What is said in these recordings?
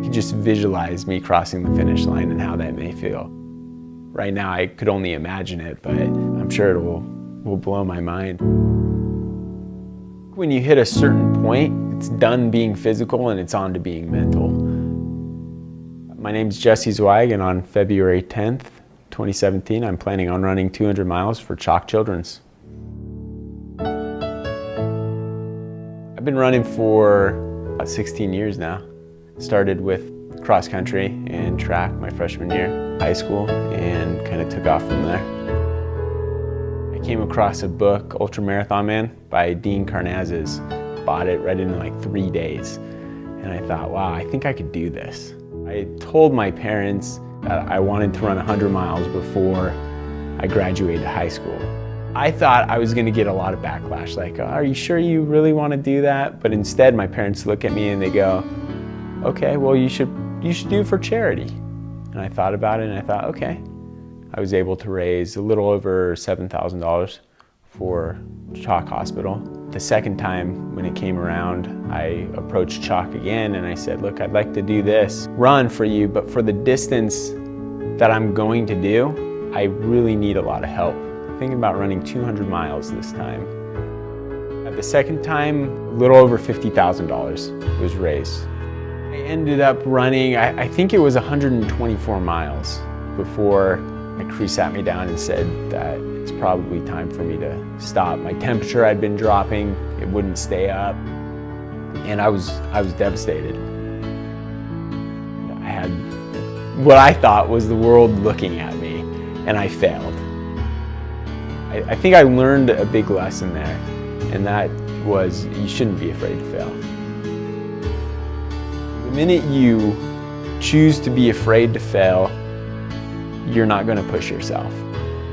could just visualize me crossing the finish line and how that may feel. Right now I could only imagine it, but I'm sure it will blow my mind. When you hit a certain point, it's done being physical and it's on to being mental. My name's Zweig, and on February 10th, 2017, I'm planning on running 200 miles for CHOC Children's. I've been running for about 16 years now. Started with cross country and track my freshman year of high school and kind of took off from there. I came across a book, Ultra Marathon Man, by Dean Karnazes. Bought it, read it in like 3 days. And I thought, wow, I think I could do this. I told my parents that I wanted to run 100 miles before I graduated high school. I thought I was going to get a lot of backlash, like, are you sure you really want to do that? But instead, my parents look at me and they go, okay, well, you should do it for charity. And I thought about it and I thought, okay. I was able to raise a little over $7,000 for CHOC Hospital. The second time when it came around, I approached CHOC again and I said, look, I'd like to do this run for you, but for the distance that I'm going to do, I really need a lot of help. Thinking about running 200 miles this time. At the second time, a little over $50,000 was raised. I ended up running, I think it was 124 miles before my crew sat me down and said that it's probably time for me to stop. My temperature had been dropping, it wouldn't stay up, and I was devastated. I had what I thought was the world looking at me, and I failed. I think I learned a big lesson there, and that was you shouldn't be afraid to fail. The minute you choose to be afraid to fail, you're not going to push yourself.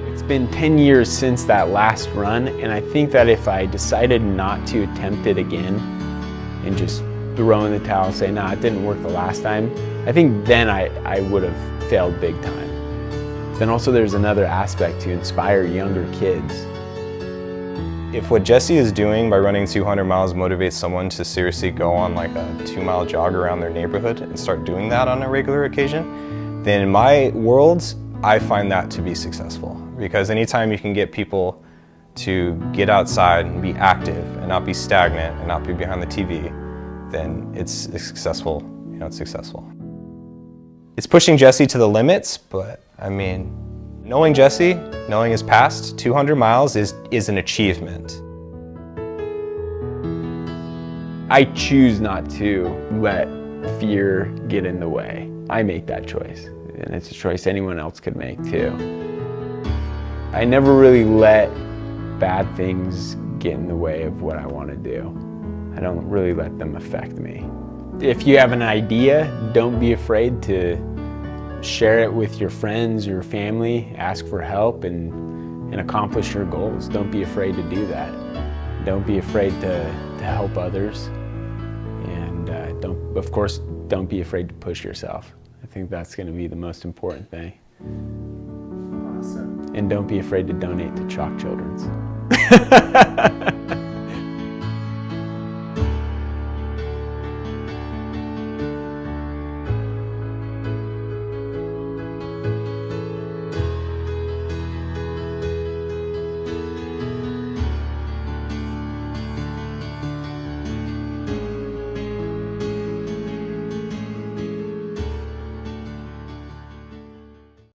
It's been 10 years since that last run, and I think that if I decided not to attempt it again and just throw in the towel and say, nah, it didn't work the last time, I think then I would have failed big time. Then also there's another aspect to inspire younger kids. If what Jesse is doing by running 200 miles motivates someone to seriously go on like a 2-mile jog around their neighborhood and start doing that on a regular occasion, then in my world, I find that to be successful. Because anytime you can get people to get outside and be active and not be stagnant and not be behind the TV, then it's successful. You know, it's successful. It's pushing Jesse to the limits, but I mean, knowing Jesse, knowing his past, 200 miles is an achievement. I choose not to let fear get in the way. I make that choice, and it's a choice anyone else could make too. I never really let bad things get in the way of what I want to do. I don't really let them affect me. If you have an idea, don't be afraid to share it with your friends, your family, ask for help, and accomplish your goals. Don't be afraid to do that. Don't be afraid to help others. And of course, don't be afraid to push yourself. I think that's going to be the most important thing. Awesome. And don't be afraid to donate to CHOC Children's.